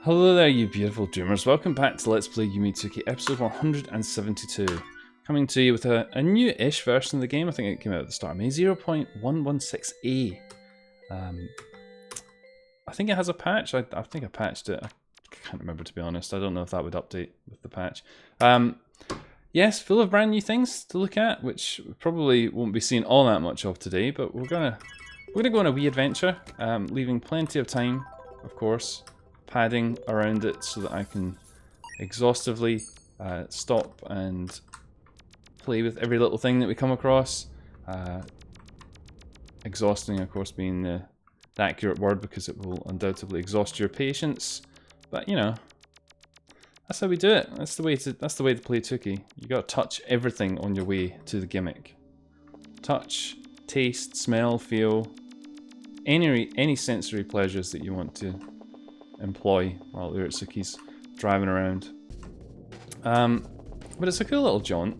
Hello there, you beautiful dreamers. Welcome back to Let's Play Yume 2kki, episode 172. Coming to you with a new-ish version of the game. I think it came out at the start of May, 0.116a. I think it has a patch. I think I patched it. I can't remember, to be honest. I don't know if that would update with the patch. Yes, full of brand new things to look at, which we probably won't be seeing all that much of today, but we're gonna go on a wee adventure, leaving plenty of time, of course, padding around it so that I can exhaustively stop and play with every little thing that we come across. Exhausting, of course, being the accurate word because it will undoubtedly exhaust your patience. But you know, that's how we do it. That's the way to play 2kki. You got to touch everything on your way to the gimmick. Touch, taste, smell, feel, any sensory pleasures that you want to employ while Urotsuki's driving around. But it's a cool little jaunt.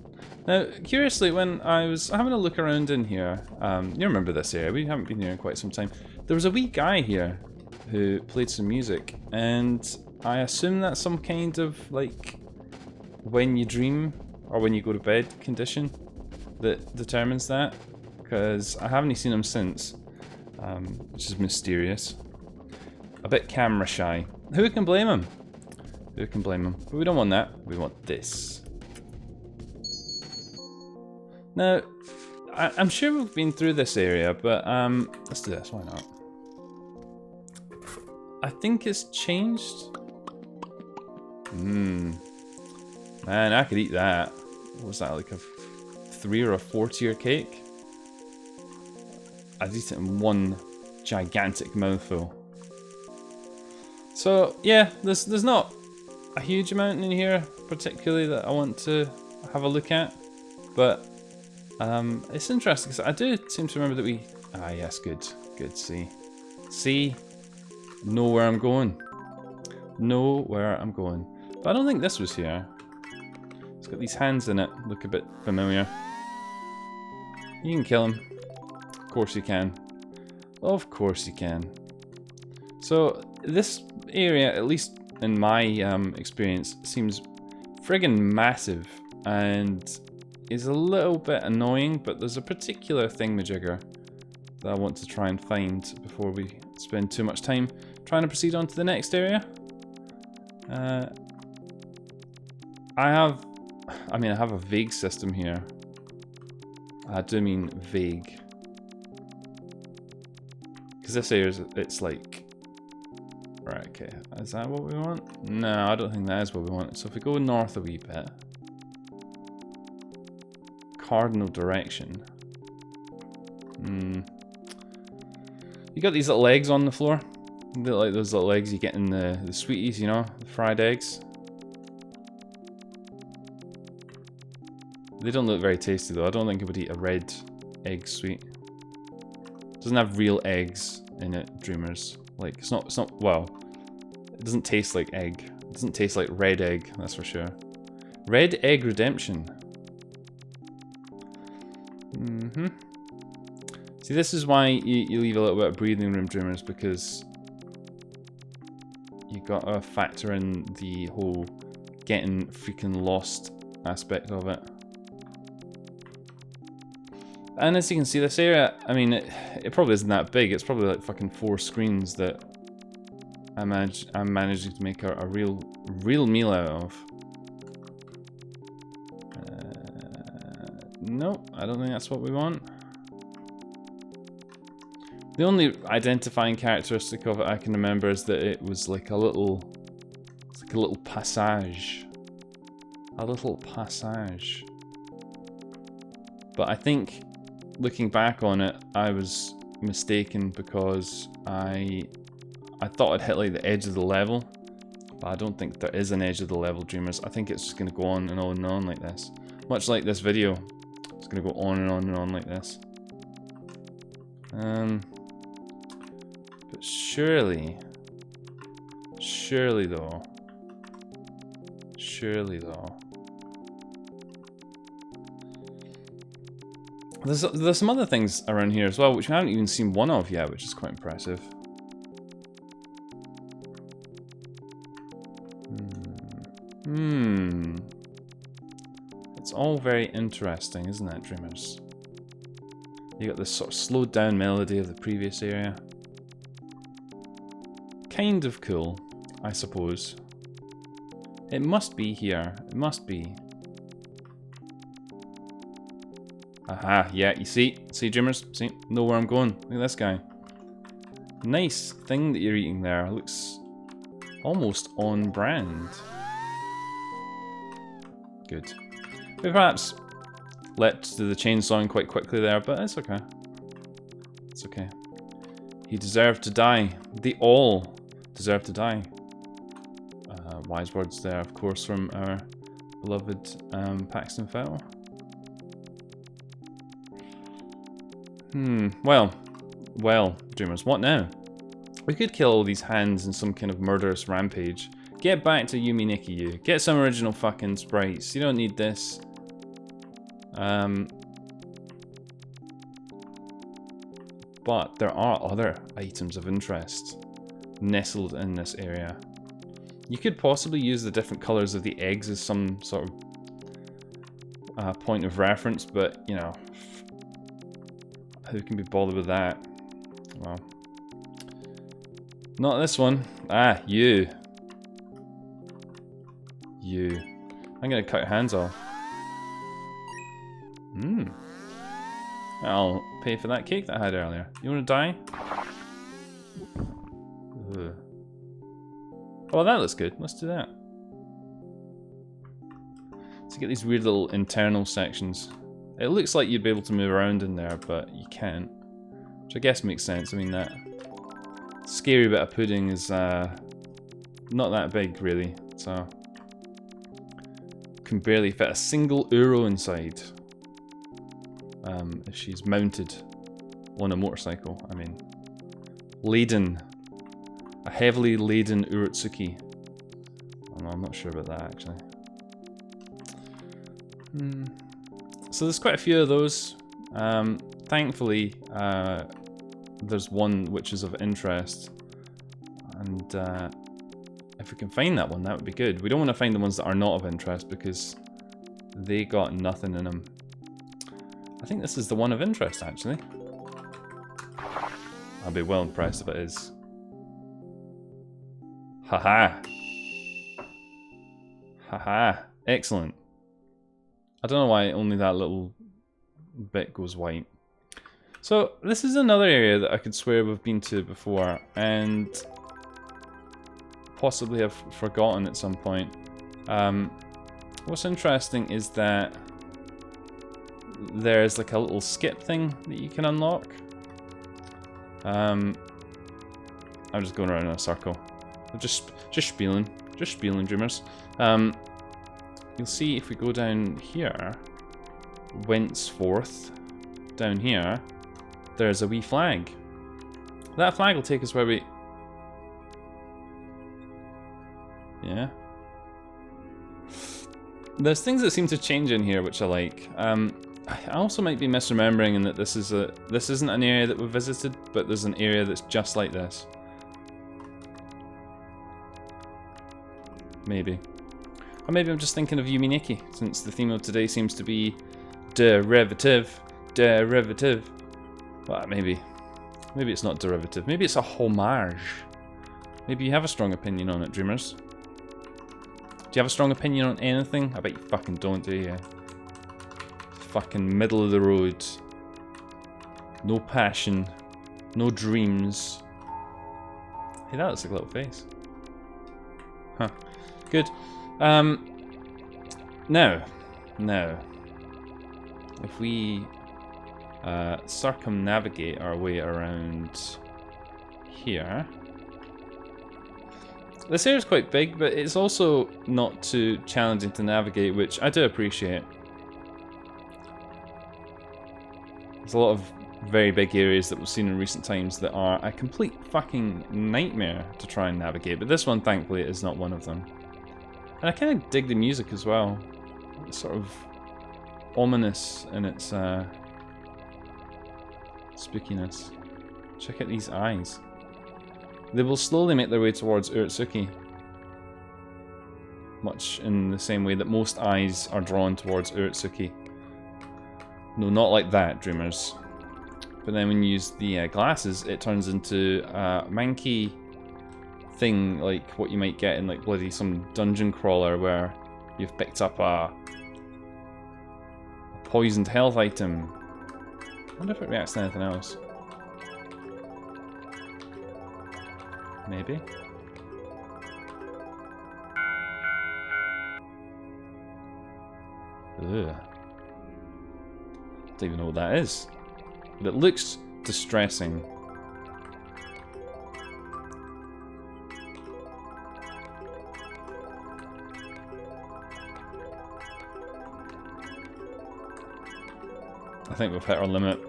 Now, curiously, when I was having a look around in here, you remember this area, we haven't been here in quite some time. There was a wee guy here who played some music, and I assume that's some kind of, like, when you dream or when you go to bed condition that determines that, because I haven't seen him since, which is mysterious. A bit camera shy. Who can blame him? Who can blame him? But we don't want that. We want this. Now, I'm sure we've been through this area, but let's do this. Why not? I think it's changed. Man, I could eat that. What was that, like a 3 or a 4 tier cake? I'd eat it in one gigantic mouthful. So yeah, there's not a huge amount in here particularly that I want to have a look at, but it's interesting because I do seem to remember that we yes, good, see, know where I'm going, but I don't think this was here. It's got these hands in it, look a bit familiar. You can kill him, of course you can, So this area, at least in my experience, seems friggin' massive and is a little bit annoying, but there's a particular thingamajigger that I want to try and find before we spend too much time trying to proceed on to the next area. I have a vague system here. I do mean vague. Because this area, it's like... Right, okay, is that what we want? No, I don't think that is what we want. So if we go north a wee bit... Cardinal direction. You got these little eggs on the floor. They're like those little eggs you get in the sweeties, you know? The fried eggs. They don't look very tasty though. I don't think I would eat a red egg sweet. It doesn't have real eggs in it, dreamers. Like, it's not, well, it doesn't taste like egg. It doesn't taste like red egg, that's for sure. Red Egg Redemption. See, this is why you leave a little bit of breathing room, dreamers, because you gotta factor in the whole getting freaking lost aspect of it. And as you can see, this area, I mean, it probably isn't that big. It's probably like fucking 4 screens that I'm managing to make a real meal out of. Nope, I don't think that's what we want. The only identifying characteristic of it I can remember is that it was like a little passage. A little passage. But I think, looking back on it, I was mistaken because I thought I'd hit like the edge of the level, but I don't think there is an edge of the level, dreamers. I think it's just going to go on and on and on like this. Much like this video, it's going to go on and on and on like this. But surely though, There's some other things around here as well, which we haven't even seen one of yet, which is quite impressive. It's all very interesting, isn't it, Dreamers? You got this sort of slowed down melody of the previous area. Kind of cool, I suppose. It must be here. It must be. Aha, yeah, you see? See, Dreamers? See? Know where I'm going. Look at this guy. Nice thing that you're eating there. Looks almost on brand. Good. We perhaps leapt to the chainsawing quite quickly there, but it's okay. It's okay. He deserved to die. They all deserve to die. Wise words there, of course, from our beloved Paxton Fell. Well, Dreamers, what now? We could kill all these hands in some kind of murderous rampage. Get back to Yume 2kki, you. Get some original fucking sprites. You don't need this. But there are other items of interest nestled in this area. You could possibly use the different colors of the eggs as some sort of point of reference, but, you know, who can be bothered with that? Well, not this one. Ah, you. You. I'm gonna cut your hands off. I'll pay for that cake that I had earlier. You wanna die? Ugh. Oh, that looks good. Let's do that. So you get these weird little internal sections. It looks like you'd be able to move around in there, but you can't. Which I guess makes sense. I mean, that scary bit of pudding is not that big, really. So can barely fit a single euro inside. If she's mounted on a motorcycle, I mean, laden, a heavily laden 2kki. Oh, no, I'm not sure about that actually. So there's quite a few of those. Thankfully, there's one which is of interest, and if we can find that one, that would be good. We don't want to find the ones that are not of interest because they got nothing in them. I think this is the one of interest, actually. I'll be well impressed if it is. Haha. Haha. Excellent. I don't know why only that little bit goes white. So this is another area that I could swear we've been to before and possibly have forgotten at some point. What's interesting is that there's like a little skip thing that you can unlock. I'm just going around in a circle. I'm just spieling, Dreamers. You'll see if we go down here, Wenceforth, down here, there's a wee flag. That flag will take us where we... Yeah. There's things that seem to change in here which I like. I also might be misremembering in that this isn't an area that we've visited, but there's an area that's just like this. Maybe. Or maybe I'm just thinking of Yume 2kki, since the theme of today seems to be derivative. Well, maybe it's not derivative. Maybe it's a homage. Maybe you have a strong opinion on it, Dreamers. Do you have a strong opinion on anything? I bet you fucking don't, do you? Fucking middle of the road. No passion. No dreams. Hey, that looks like a little face. Huh. Good. Now, if we circumnavigate our way around here, this area is quite big, but it's also not too challenging to navigate, which I do appreciate. There's a lot of very big areas that we've seen in recent times that are a complete fucking nightmare to try and navigate, but this one, thankfully, is not one of them. And I kind of dig the music as well. It's sort of ominous in its spookiness. Check out these eyes. They will slowly make their way towards 2kki. much in the same way that most eyes are drawn towards Urotsuki. No, not like that, Dreamers. But then when you use the glasses, it turns into a manky thing like what you might get in like bloody some dungeon crawler where you've picked up a poisoned health item. I wonder if it reacts to anything else. Maybe. Ugh. Don't even know what that is. But it looks distressing. I think we've hit our limit.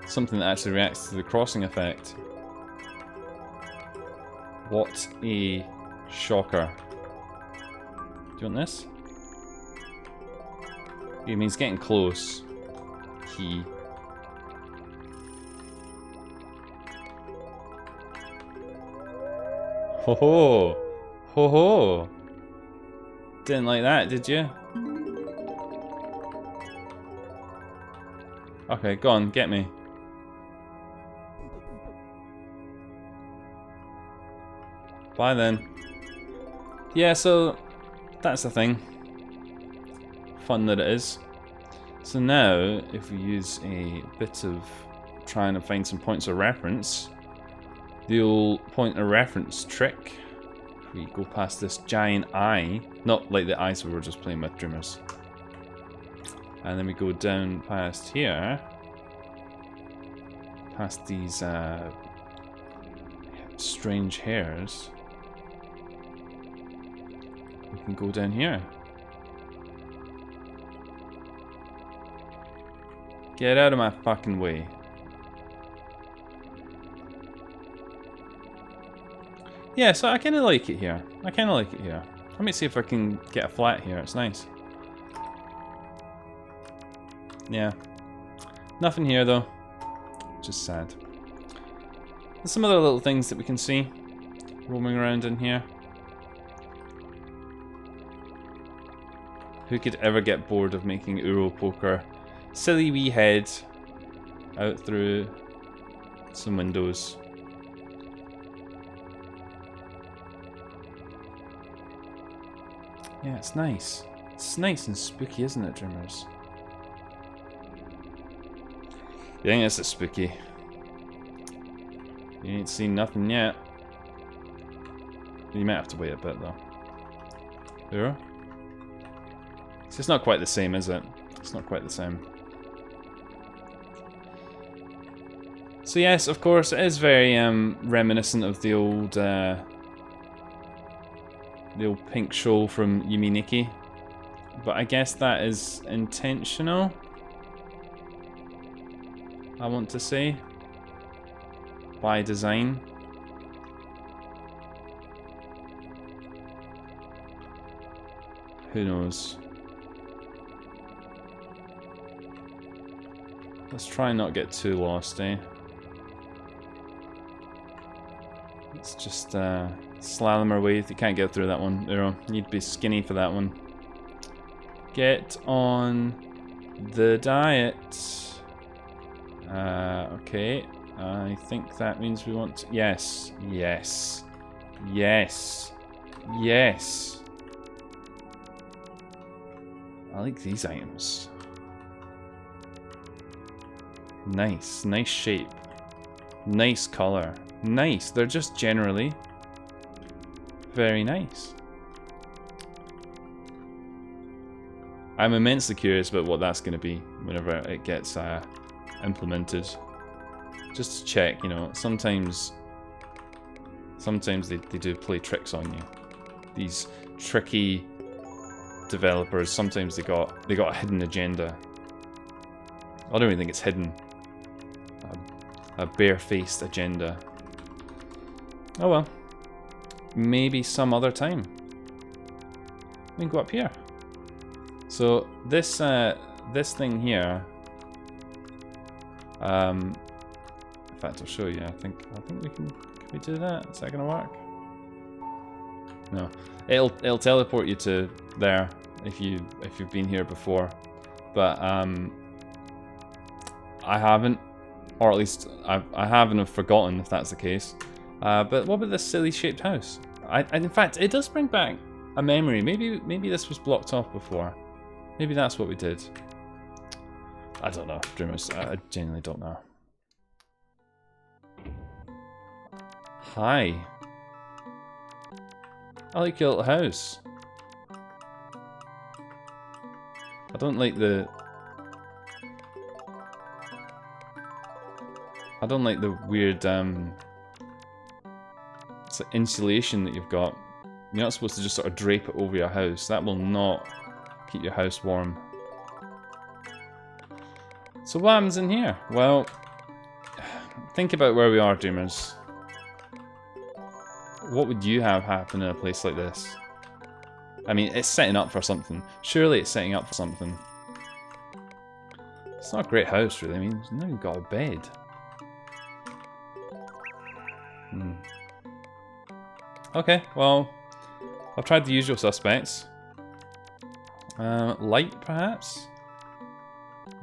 Something that actually reacts to the crossing effect. What a shocker. Do you want this? It means getting close. Key. Ho ho! Ho ho! Didn't like that, did you? Okay, go on, get me. Bye then. Yeah, so that's the thing. Fun that it is. So now, if we use a bit of trying to find some points of reference, the old point of reference trick, if we go past this giant eye, not like the eyes we were just playing with, Dreamers, and then we go down past here, past these strange hairs, we can go down here. Get out of my fucking way. Yeah, so I kind of like it here. I kind of like it here. Let me see if I can get a flat here. It's nice. Yeah. Nothing here though. Just sad. There's some other little things that we can see roaming around in here. Who could ever get bored of making Uro poker? Silly wee head out through some windows. Yeah, it's nice. It's nice and spooky, isn't it, Dreamers? You think this is spooky? You ain't seen nothing yet. You might have to wait a bit though. There. It's not quite the same, is it? It's not quite the same. So yes, of course, it is very reminiscent of the old pink show from Yume 2kki, but I guess that is intentional. I want to say, by design. Who knows? Let's try and not get too lost, eh? Let's just slalom our way. You can't get through that one. You need to be skinny for that one. Get on the diet. Okay. I think that means we want to... Yes. Yes. Yes. Yes. I like these items. Nice. Nice shape. Nice color. Nice. They're just generally very nice. I'm immensely curious about what that's going to be whenever it gets implemented. Just to check, you know, sometimes they do play tricks on you. These tricky developers, sometimes they got a hidden agenda. I don't even think it's hidden. A barefaced agenda. Oh well. Maybe some other time. We can go up here. So this thing here. In fact, I'll show you. I think we can we do that? Is that gonna work? No. It'll teleport you to there if you've been here before. But I haven't. Or at least I haven't have forgotten if that's the case. But what about this silly shaped house? In fact, it does bring back a memory. Maybe this was blocked off before. Maybe that's what we did. I don't know, Dreamers. I genuinely don't know. Hi. I like your little house. I don't like the weird it's like insulation that you've got. You're not supposed to just sort of drape it over your house. That will not keep your house warm. So what happens in here? Well, think about where we are, Dreamers. What would you have happen in a place like this? I mean, it's setting up for something. Surely it's setting up for something. It's not a great house, really. I mean, it's not even got a bed. Okay, well, I've tried the usual suspects. Light, perhaps?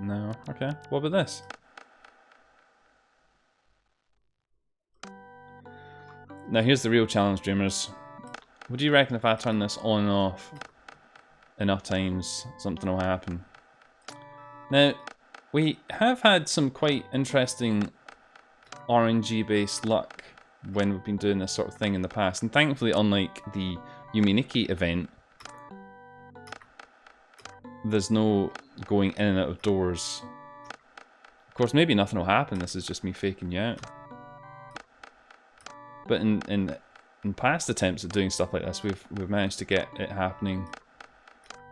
No, okay. What about this? Now here's the real challenge, Dreamers. What do you reckon if I turn this on and off enough times, something will happen? Now, we have had some quite interesting RNG-based luck when we've been doing this sort of thing in the past, and thankfully, unlike the Yume 2kki event, there's no going in and out of doors. Of course, maybe nothing will happen, this is just me faking you out. But in past attempts at doing stuff like this, we've managed to get it happening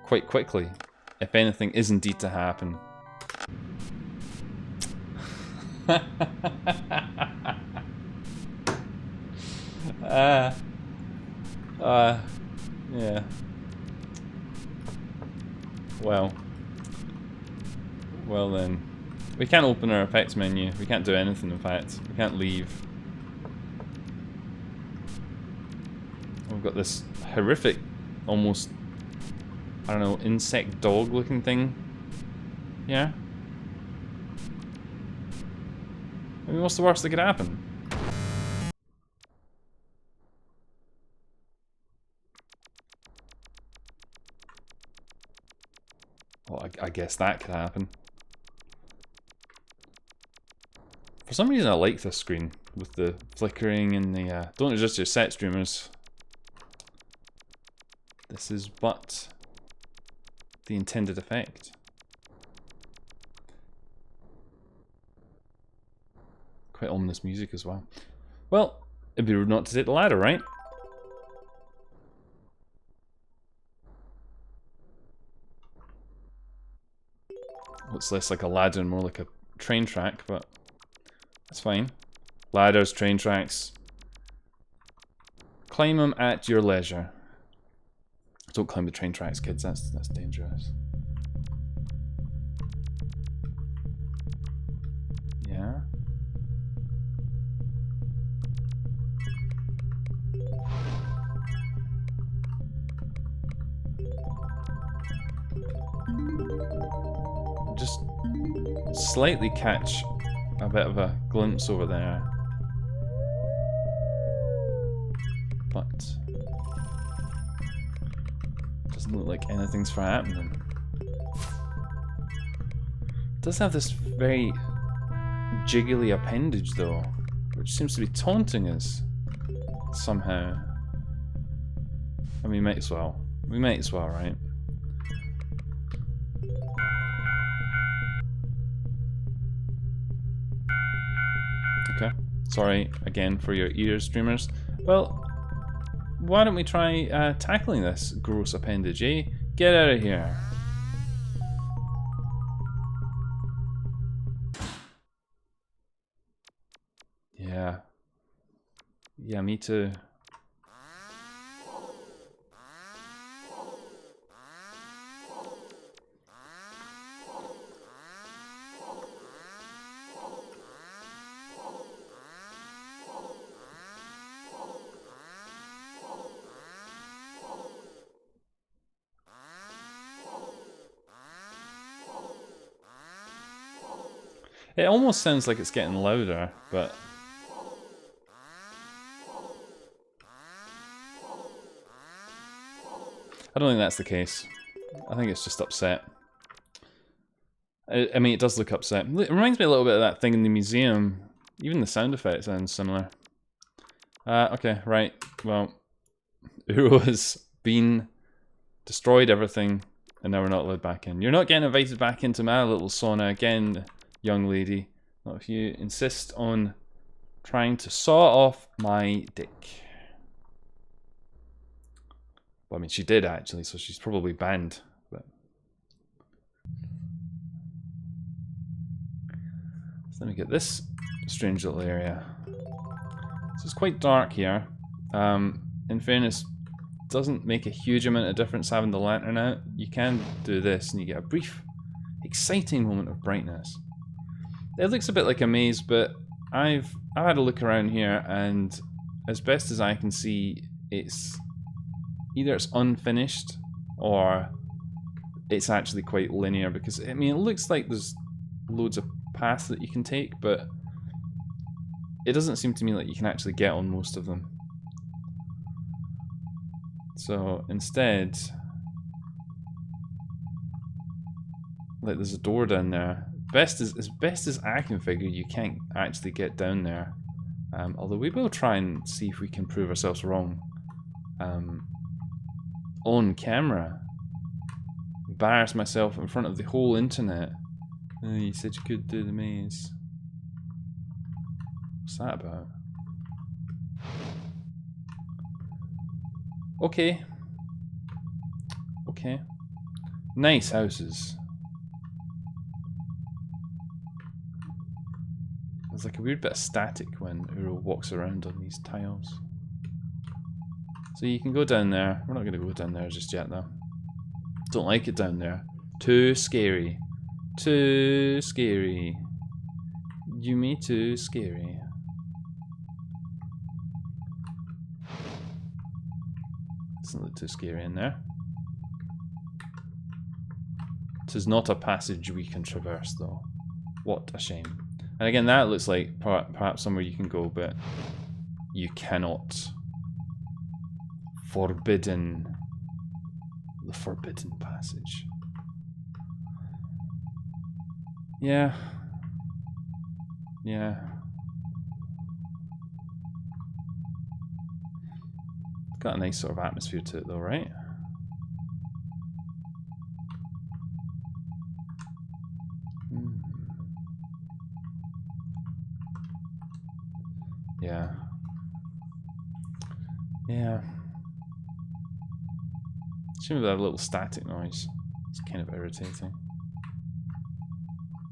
quite quickly, if anything is indeed to happen. Yeah. Well then. We can't open our effects menu. We can't do anything, in fact. We can't leave. We've got this horrific, almost, I don't know, insect dog looking thing. Yeah? I mean, what's the worst that could happen? Well, I guess that could happen. For some reason I like this screen, with the flickering and the, don't adjust your set, Streamers. This is but the intended effect. Quite ominous music as well. Well, it'd be rude not to take the ladder, right? Looks less like a ladder and more like a train track, but that's fine. Ladders, train tracks. Climb them at your leisure. Don't climb the train tracks, kids. That's dangerous. Yeah. Just slightly catch a bit of a glimpse over there, but doesn't look like anything's for happening. It does have this very jiggly appendage though, which seems to be taunting us somehow. And we might as well. We might as well, right? Okay. Sorry again for your ears, Streamers. Well, why don't we try tackling this gross appendage, eh? Get out of here. Yeah. Yeah, me too. It almost sounds like it's getting louder, but... I don't think that's the case. I think it's just upset. I mean, it does look upset. It reminds me a little bit of that thing in the museum. Even the sound effect sounds similar. Okay, right. Well, Uro has been destroyed everything, and now we're not allowed back in. You're not getting invited back into my little sauna again, young lady. Not if you insist on trying to saw off my dick. Well, I mean, she did actually, so she's probably banned. But so let me get this strange little area. So it's quite dark here. In fairness, doesn't make a huge amount of difference having the lantern out. You can do this and you get a brief, exciting moment of brightness. It looks a bit like a maze, but I've had a look around here, and as best as I can see, it's either it's unfinished or it's actually quite linear, because I mean, it looks like there's loads of paths that you can take, but it doesn't seem to me like you can actually get on most of them. So instead, like, there's a door down there. As best as I can figure, you can't actually get down there. Although we will try and see if we can prove ourselves wrong. On camera. Embarrass myself in front of the whole internet. Oh, you said you could do the maze. What's that about? Okay. Okay. Nice houses. There's like a weird bit of static when Uro walks around on these tiles. So you can go down there. We're not going to go down there just yet though. Don't like it down there. Too scary. Too scary. Yume 2kki. Doesn't look too scary in there. Tis not a passage we can traverse though. What a shame. And again, that looks like perhaps somewhere you can go, but you cannot. Forbidden. The forbidden passage. Yeah. Yeah. Got a nice sort of atmosphere to it though, right? Yeah. Yeah. Shouldn't have a little static noise. It's kind of irritating.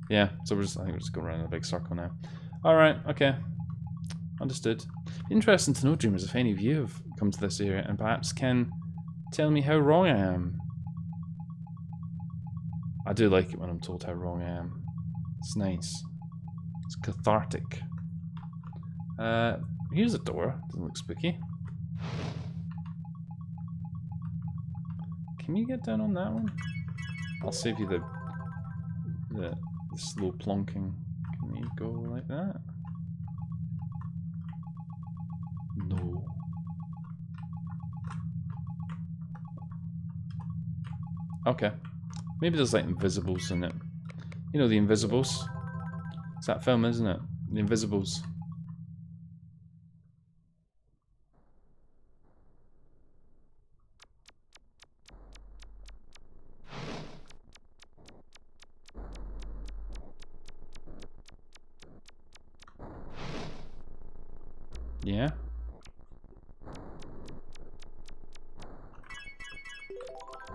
Yeah, so I think we're just going around in a big circle now. Alright, okay. Understood. Interesting to know, dreamers, if any of you have come to this area and perhaps can tell me how wrong I am. I do like it when I'm told how wrong I am. It's nice. It's cathartic. Here's a door. Doesn't look spooky. Can you get down on that one? I'll save you the slow plonking. Can you go like that? No. Okay. Maybe there's like Invisibles in it. You know the Invisibles? It's that film, isn't it? The Invisibles. Yeah?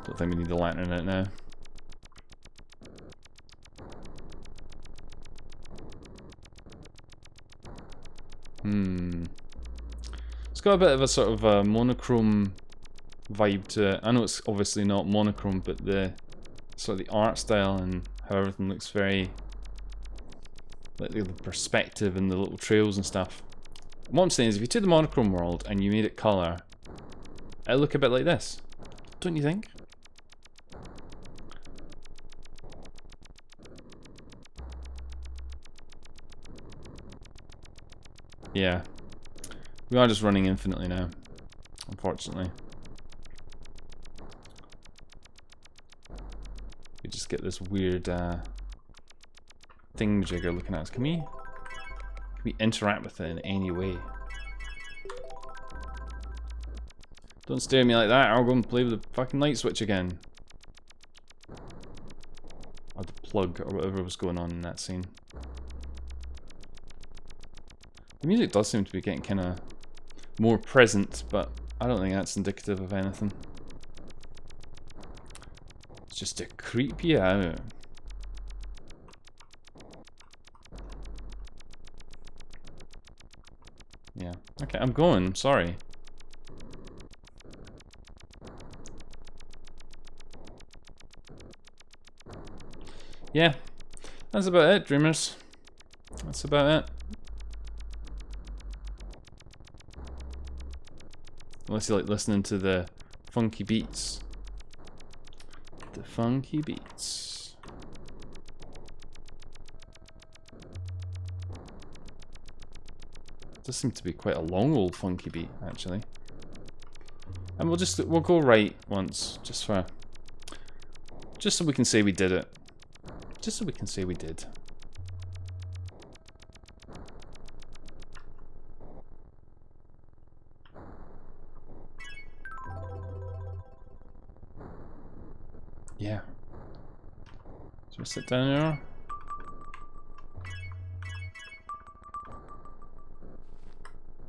Don't think we need the lantern out now. It's got a bit of a sort of monochrome vibe to it. I know it's obviously not monochrome, but the sort of the art style and how everything looks very like the perspective and the little trails and stuff. What I'm saying is, if you took the monochrome world and you made it colour, it'll look a bit like this. Don't you think? Yeah. We are just running infinitely now, unfortunately. We just get this weird thingjigger looking at us. Can we interact with it in any way? Don't stare at me like that, I'll go and play with the fucking light switch again. Or the plug, or whatever was going on in that scene. The music does seem to be getting kind of more present, but I don't think that's indicative of anything. It's just to creep you out. Yeah. Okay, I'm going, sorry. Yeah, that's about it, dreamers. That's about it. Unless you like listening to the funky beats. The funky beats. Does seem to be quite a long old funky beat, actually. And we'll go right once, just so we can say we did it. Just so we can say we did. Yeah. Should we sit down here?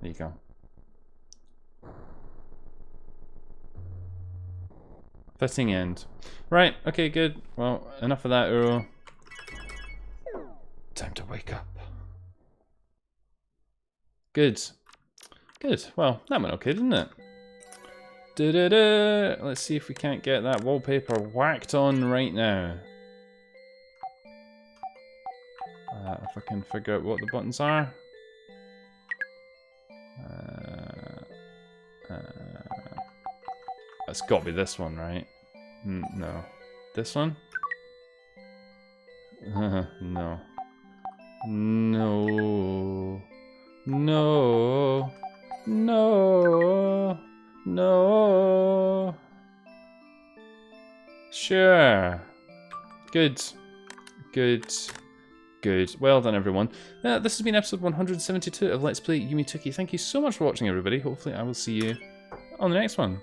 There you go. Fitting end. Right, okay, good. Well, enough of that, Uro. Time to wake up. Good. Good. Well, that went okay, didn't it? Da-da-da. Let's see if we can't get that wallpaper whacked on right now. If I can figure out what the buttons are. It's got to be this one, right? No. This one? No. No. No. No. No. Sure. Good. Good. Good. Well done, everyone. This has been episode 172 of Let's Play Yume 2kki. Thank you so much for watching, everybody. Hopefully I will see you on the next one.